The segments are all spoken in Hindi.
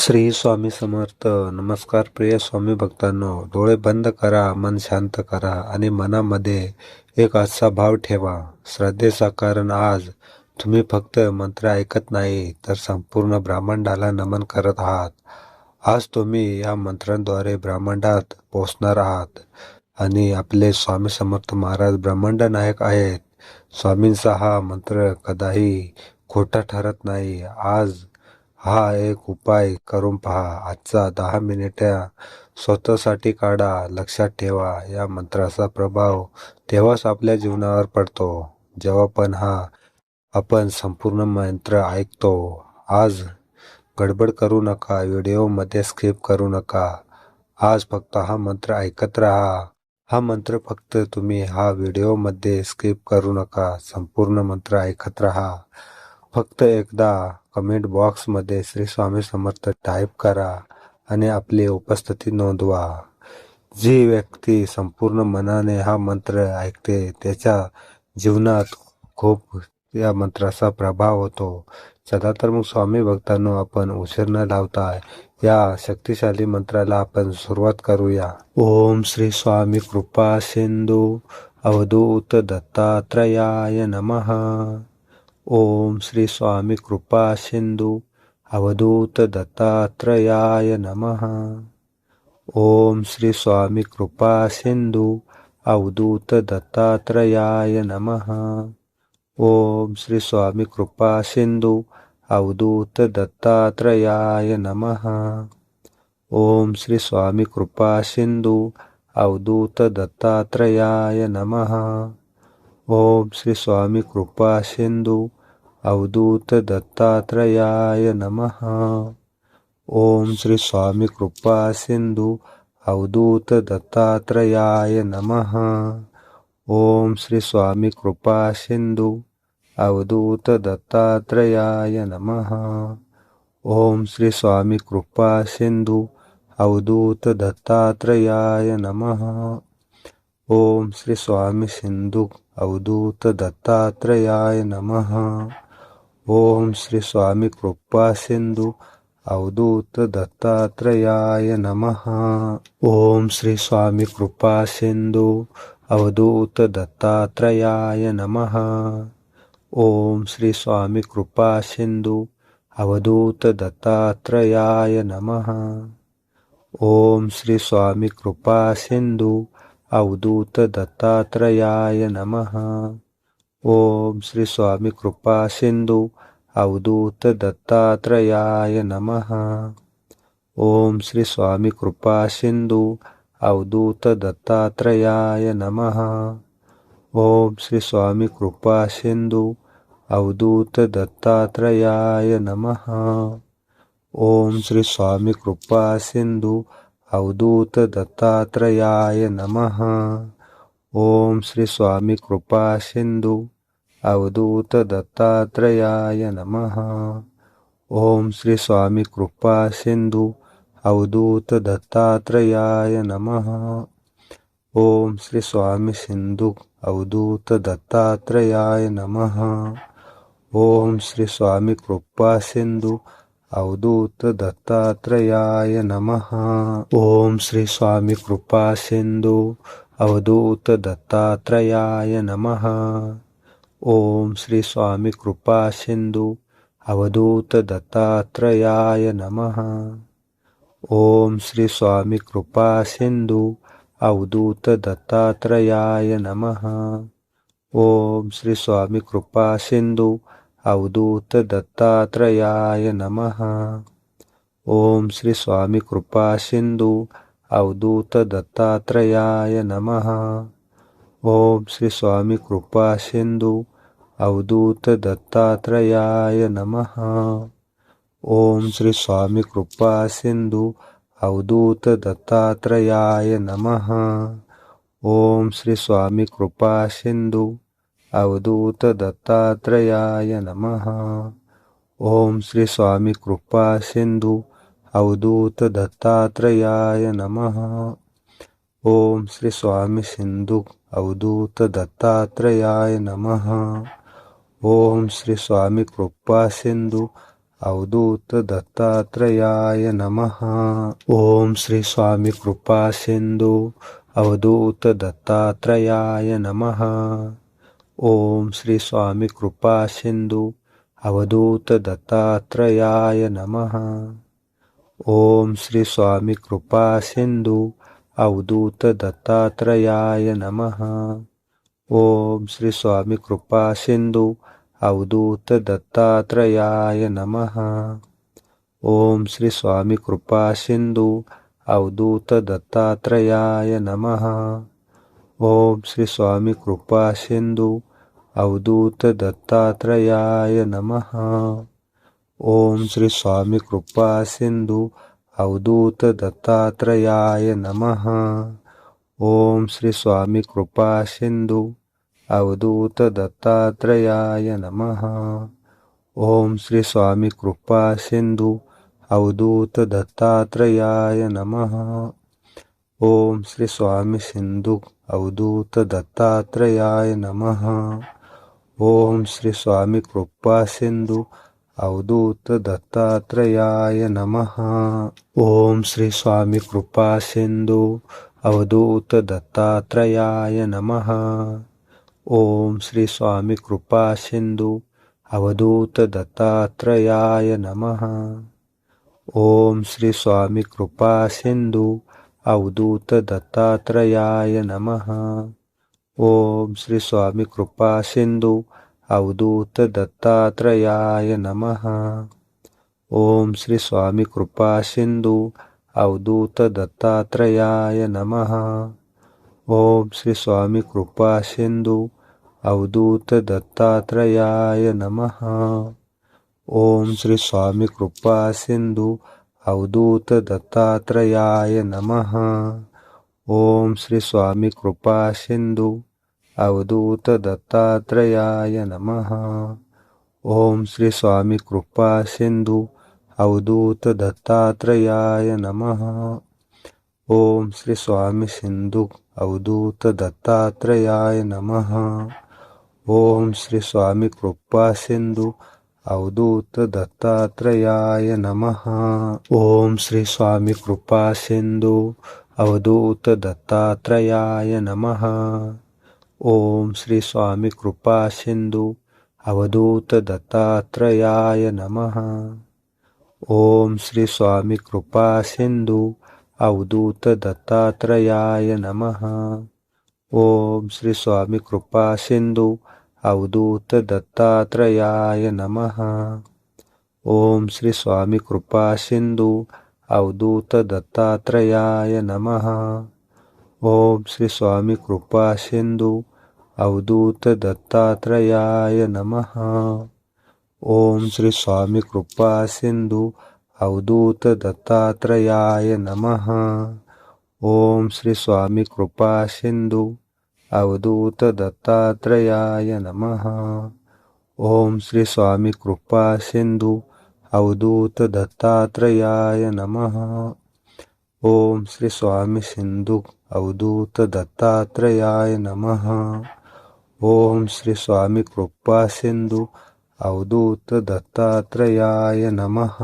श्री स्वामी समर्थ. नमस्कार प्रिय स्वामी भक्तांनो. डोळे बंद करा, मन शांत करा आणि मनामध्ये एक असा भाव ठेवा श्रद्धेचा. कारण आज तुम्ही फक्त मंत्र ऐकत नाही तर संपूर्ण ब्रह्मांडाला नमन करत आहात. आज तुम्ही या मंत्रांद्वारे ब्रह्मांडात पोहोचणार आहात आणि आपले स्वामी समर्थ महाराज ब्रह्मांड नायक आहेत. स्वामींचा हा मंत्र कदाही खोटा ठरत नाही. आज हा एक उपाय करून पहा. आजचा 10 मिनिटे स्वतःसाठी काढा. लक्षात ठेवा, या मंत्राचा प्रभाव तेव्हाच आपल्या जीवनावर पडतो जेव्हा पण आपण संपूर्ण मंत्र ऐकतो. आज गडबड करू नका, व्हिडिओमध्ये स्किप करू नका. आज फक्त हा मंत्र ऐकत राहा. हा मंत्र फक्त तुम्ही हा व्हिडिओमध्ये स्किप करू नका. संपूर्ण मंत्र ऐकत राहा. फक्त एकदा कमेंट बॉक्समध्ये श्री स्वामी समर्थ टाईप करा आणि आपली उपस्थिती नोंदवा. जी व्यक्ती संपूर्ण मनाने हा मंत्र ऐकते त्याच्या जीवनात खूप या मंत्राचा प्रभाव होतो. चला तर मग स्वामी भक्तांनो, आपण उशीर न लावता या शक्तिशाली मंत्राला आपण सुरुवात करूया. ओम श्री स्वामी कृपा सिंधू अवधूत दत्तात्रयाय नमः. ओम श्री स्वामी कृपा सिंधू अवधूत दत्तात्रयाय नमः. ओम श्री स्वामी कृपा सिंधू अवधूत दत्तात्रयाय नमः. ओम श्री स्वामी कृपा सिंधू अवधूत दत्तात्रयाय नमः. ओम श्री स्वामी कृपा सिंधू अवधूत दत्तात्रयाय नमः. ओम श्री स्वामी कृपा सिंधू अवधूत दत्तात्रयाय नमः. ओम श्री स्वामी कृपा सिंधू अवधूत दत्तात्रयाय नमः. ओम श्री स्वामी कृपा सिंधू अवधूत दत्तात्रयाय नमः. ओम श्री स्वामी कृपा सिंधू अवधूत दत्तात्रयाय नमः. ओम श्री स्वामी सिंधू अवधूत दत्तात्रयाय नमः. ओम श्री स्वामी कृपा सिंधू अवधूत दत्तात्रयाय नमः. ओम श्री स्वामी कृपा सिंधू अवधूत दत्तात्रयाय नमः. ओम श्री स्वामी कृपा सिंधू अवधूत दत्तात्रयाय नमः. ओम श्री स्वामी कृपा सिंधू अवधूत दत्तात्रयाय नमः. ओम श्री स्वामी कृपा सिंधू अवधूत दत्तात्रयाय नमः. ओम श्री स्वामी कृपा सिंधू अवधूत दत्तात्रयाय नमः. ओम श्री स्वामी कृपा सिंधू अवधूत दत्तात्रयाय नमः. ओम श्री स्वामी कृपा सिंधू अवधूत दत्तात्रयाय नमः. ओम श्री स्वामी कृपा सिंधू अवधूत दत्तात्रयाय नमः. ओम श्री स्वामी कृपा सिंधू अवधूत दत्तात्रयाय नमः. ओम श्री स्वामी सिंधू अवधूत दत्तात्रयाय नमः. ओम श्री स्वामी कृपा सिंधू अवधूत दत्तात्रयाय नमः. ओम श्री स्वामी कृपा सिंधू अवधूत दत्तात्रयाय नमः. ओम श्री स्वामी कृपा सिंधू अवधूत दत्तात्रयाय नमः. ओम श्री स्वामी कृपा सिंधू अवधूत दत्तात्रयाय नमः. ओम श्री स्वामी कृपा सिंधू अवधूत दत्तात्रयाय नमः. ओम श्री स्वामी कृपा सिंधू अवधूत दत्तात्रयाय नमः. ओम श्री स्वामी कृपा सिंधू अवधूत दत्तात्रयाय नमः. ओम श्री स्वामी कृपा सिंधू अवधूत दत्तात्रयाय नमः. ओम श्री स्वामी कृपा सिंधू अवधूत दत्तात्रयाय नमः. ओम श्री स्वामी कृपा सिंधू अवधूत दत्तात्रयाय नमः. ओम श्री स्वामी सिंधू अवधूत दत्तात्रयाय नमः. ओम श्री स्वामी कृपा सिंधू अवधूत दत्तात्रेयाय नमः। ओम श्री स्वामी कृपा सिंधु अवधूत दत्तात्रेयाय नमः। ओम श्री स्वामी कृपा सिंधु अवधूत दत्तात्रेयाय नमः। ओम श्री स्वामी कृपा सिंधु अवधूत दत्तात्रेयाय नमः। ओम श्री स्वामी कृपा सिंधु अवधूत दत्तात्रेयाय नमः। ओम श्री स्वामी कृपा सिंधु अवधूत दत्तात्रेयाय नमः। ओम श्री स्वामी कृपा सिंधु अवधूत दत्तात्रेयाय नमः। ओम श्री स्वामी कृपा सिंधु अवधूत दत्तात्रेयाय नमः। ओम श्री स्वामी कृपा सिंधु अवधूत दत्तात्रेयाय नमः। ओम श्री स्वामी कृपा सिंधु अवधूत दत्तात्रेयाय नमः। ओम श्री स्वामी सिंधु अवधूत दत्तात्रेयाय नमः। ओम श्री स्वामी कृपा सिंधु अवधूत दत्तात्रेयाय नमः। ओम श्री स्वामी कृपा सिंधु अवधूत दत्तात्रेयाय नमः। ओम श्री स्वामी कृपा सिंधु अवधूत दत्तात्रेयाय नमः। ओम श्री स्वामी कृपा सिंधु अवधूत दत्तात्रेयाय नमः। ओम श्री स्वामी कृपा सिंधु अवधूत दत्तात्रेयाय नमः। ओम श्री स्वामी कृपा सिंधु अवधूत दत्तात्रेयाय नमः। ओम श्री स्वामी कृपा सिंधु अवधूत दत्तात्रेयाय नमः। ओम श्री स्वामी कृपा सिंधु अवधूत दत्तात्रेयाय नमः। ओम श्री स्वामी कृपा सिंधु अवधूत दत्तात्रेयाय नमः। ओम श्री स्वामी कृपा सिंधु अवधूत दत्तात्रेयाय नमः। ओम श्री स्वामी सिंधु अवधूत दत्तात्रेयाय नमः। ओम श्री स्वामी कृपा सिंधु अवधूत दत्तात्रेयाय नमः। ओम श्री स्वामी कृपा सिंधु अवधूत दत्तात्रेयाय नमः। ओम श्री स्वामी कृपा सिंधु अवधूत दत्तात्रेयाय नमः। ओम श्री स्वामी कृपा सिंधु अवधूत दत्तात्रेयाय नमः। ओम श्री स्वामी कृपा सिंधु अवधूत दत्तात्रेयाय नमः। ओम श्री स्वामी कृपा सिंधु अवधूत दत्तात्रेयाय नमः। ओम श्री स्वामी कृपा सिंधु अवधूत दत्तात्रेयाय नमः। ओम श्री स्वामी कृपा सिंधु अवधूत दत्तात्रेयाय नमः। ओम श्री स्वामी कृपा सिंधु अवधूत दत्तात्रेयाय नमः। ओम श्री स्वामी कृपा सिंधु अवधूत दत्तात्रेयाय नमः। ओम श्री स्वामी सिंधु अवधूत दत्तात्रेयाय नमः। ओम श्री स्वामी कृपा सिंधु अवधूत दत्तात्रेयाय नमः।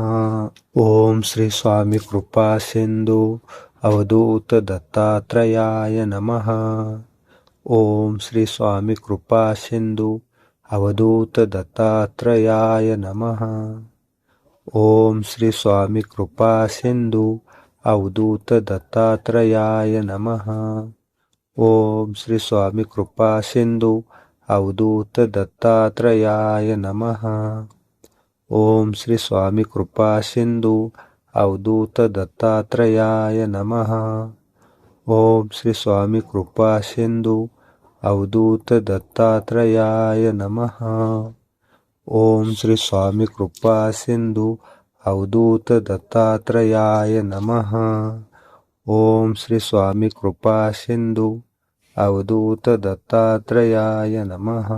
ओम श्री स्वामी कृपा सिंधु अवधूत दत्तात्रेयाय नमः। ओम श्री स्वामी कृपा सिंधु अवधूत दत्तात्रेयाय नमः। ओम श्री स्वामी कृपा सिंधु अवधूत दत्तात्रेयाय नमः। ओम श्री स्वामी कृपा सिंधु अवधूत दत्तात्रेयाय नमः। ओम श्री स्वामी कृपा सिंधु अवधूत दत्तात्रेयाय नमः। ओम श्री स्वामी कृपा सिंधु अवधूत दत्तात्रेयाय नमः। ओम श्री स्वामी कृपा सिंधु अवधूत दत्तात्रेयाय नमः। ओम श्री स्वामी कृपा सिंधु अवधूत दत्तात्रेयाय नमः।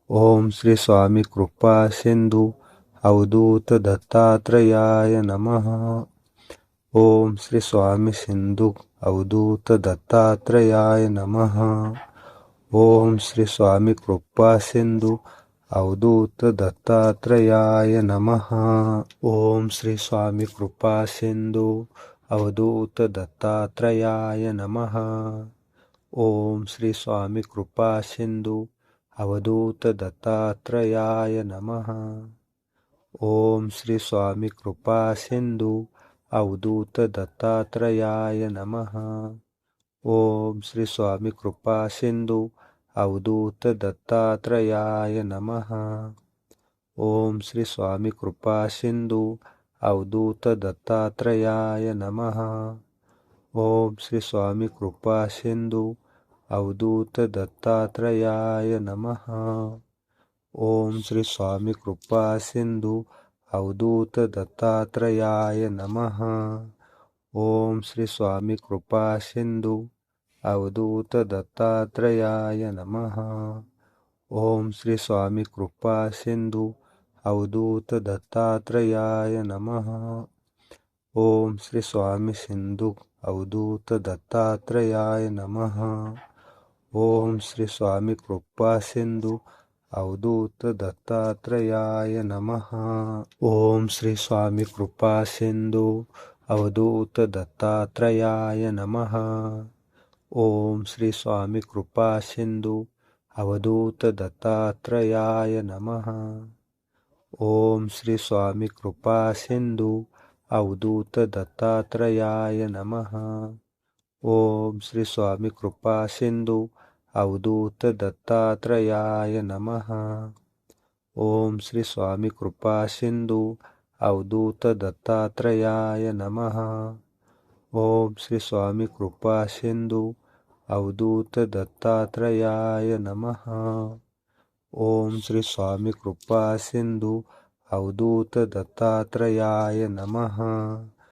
ओम श्री स्वामी कृपा सिंधु अवधूत दत्तात्रेयाय नमः। ओम श्री स्वामी सिंधु अवधूत दत्तात्रेयाय नमः। ओम श्री स्वामी कृपा सिंधु अवधूत दत्तात्रेयाय नमः। ओम श्री स्वामी कृपा सिंधु अवधूत दत्तात्रेयाय नमः। ओम श्री स्वामी कृपा सिंधु अवधूत दत्तात्रेयाय नमः। ओम श्री स्वामी कृपा सिंधु अवधूत दत्तात्रेयाय नमः। ओम श्री स्वामी कृपा सिंधु अवधूत दत्तात्रेयाय नमः। ओम श्री स्वामी कृपा सिंधु अवधूत दत्तात्रेयाय नमः। ओम श्री स्वामी कृपा सिंधु अवधूत दत्तात्रेयाय नमः। ओम श्री स्वामी कृपा सिंधु अवधूत दत्तात्रेयाय नमः। ओम श्री स्वामी कृपा सिंधु अवधूत दत्तात्रेयाय नमः। ओम श्री स्वामी कृपा सिंधु अवधूत दत्तात्रेयाय नमः। ओम श्री स्वामी सिंधु अवधूत दत्तात्रेयाय नमः। ओम श्री स्वामी कृपा सिंधु अवधूत दत्तात्रेयाय नमः। ओम श्री स्वामी कृपा सिंधु अवधूत दत्तात्रेयाय नमः। ओम श्री स्वामी कृपा सिंधु अवधूत दत्तात्रेयाय नमः। ओम श्री स्वामी कृपा सिंधु अवधूत दत्तात्रेयाय नमः। ओम श्री स्वामी कृपा सिंधु अवधूत दत्तात्रेयाय नमः। ओम श्री स्वामी कृपा सिंधु अवधूत दत्तात्रेयाय नमः। ओम श्री स्वामी कृपा सिंधु अवधूत दत्तात्रेयाय नमः। ओम श्री स्वामी कृपा सिंधु अवधूत दत्तात्रेयाय नमः।